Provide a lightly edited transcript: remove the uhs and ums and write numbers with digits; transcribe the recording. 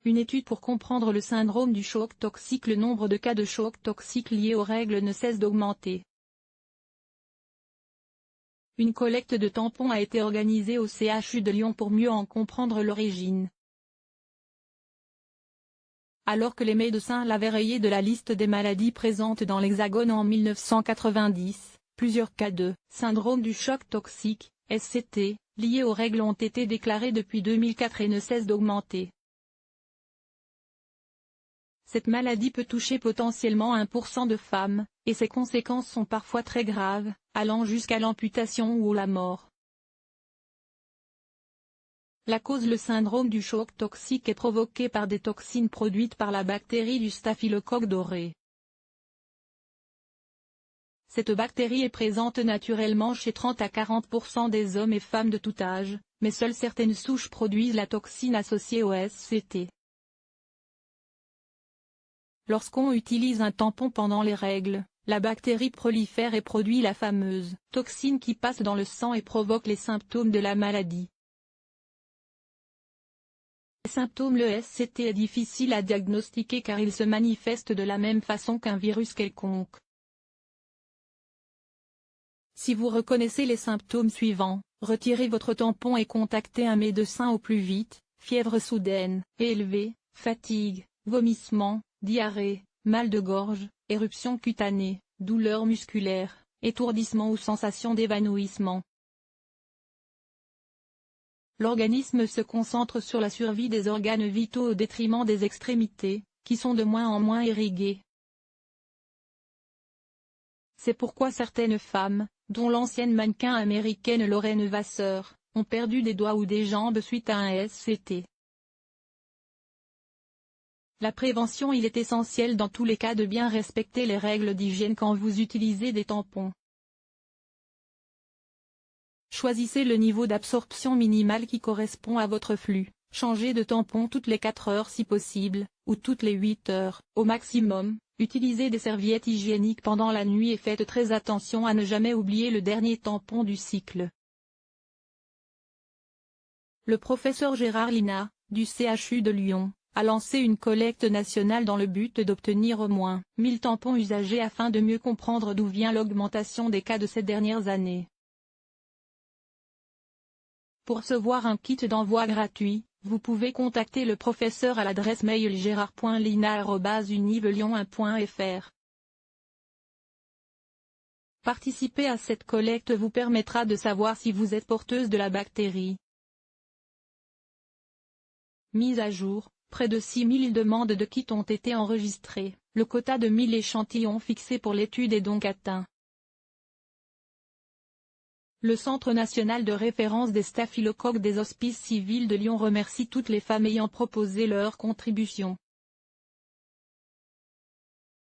Une étude pour comprendre le syndrome du choc toxique. Le nombre de cas de choc toxique liés aux règles ne cesse d'augmenter. Une collecte de tampons a été organisée au CHU de Lyon pour mieux en comprendre l'origine. Alors que les médecins l'avaient rayé de la liste des maladies présentes dans l'Hexagone en 1990, plusieurs cas de « syndrome du choc toxique » (SCT) liés aux règles ont été déclarés depuis 2004 et ne cessent d'augmenter. Cette maladie peut toucher potentiellement 1% de femmes, et ses conséquences sont parfois très graves, allant jusqu'à l'amputation ou la mort. La cause. Le syndrome du choc toxique est provoqué par des toxines produites par la bactérie du staphylocoque doré. Cette bactérie est présente naturellement chez 30 à 40% des hommes et femmes de tout âge, mais seules certaines souches produisent la toxine associée au SCT. Lorsqu'on utilise un tampon pendant les règles, la bactérie prolifère et produit la fameuse toxine qui passe dans le sang et provoque les symptômes de la maladie. Les symptômes. Le SCT est difficile à diagnostiquer car il se manifeste de la même façon qu'un virus quelconque. Si vous reconnaissez les symptômes suivants, retirez votre tampon et contactez un médecin au plus vite: fièvre soudaine et élevée, fatigue, vomissements, diarrhée, mal de gorge, éruption cutanée, douleurs musculaires, étourdissement ou sensation d'évanouissement. L'organisme se concentre sur la survie des organes vitaux au détriment des extrémités, qui sont de moins en moins irriguées. C'est pourquoi certaines femmes, dont l'ancienne mannequin américaine Lorraine Vasseur, ont perdu des doigts ou des jambes suite à un SCT. La prévention. Il est essentiel dans tous les cas de bien respecter les règles d'hygiène quand vous utilisez des tampons. Choisissez le niveau d'absorption minimal qui correspond à votre flux, changez de tampon toutes les 4 heures si possible, ou toutes les 8 heures, au maximum, utilisez des serviettes hygiéniques pendant la nuit et faites très attention à ne jamais oublier le dernier tampon du cycle. Le professeur Gérard Lina, du CHU de Lyon, a lancé une collecte nationale dans le but d'obtenir au moins 1000 tampons usagés afin de mieux comprendre d'où vient l'augmentation des cas de ces dernières années. Pour recevoir un kit d'envoi gratuit, vous pouvez contacter le professeur à l'adresse mail gerard.lina@univelyon1.fr. Participer à cette collecte vous permettra de savoir si vous êtes porteuse de la bactérie. Mise à jour, près de 6000 demandes de kits ont été enregistrées, le quota de 1000 échantillons fixé pour l'étude est donc atteint. Le Centre national de référence des staphylocoques des Hospices civils de Lyon remercie toutes les femmes ayant proposé leur contribution.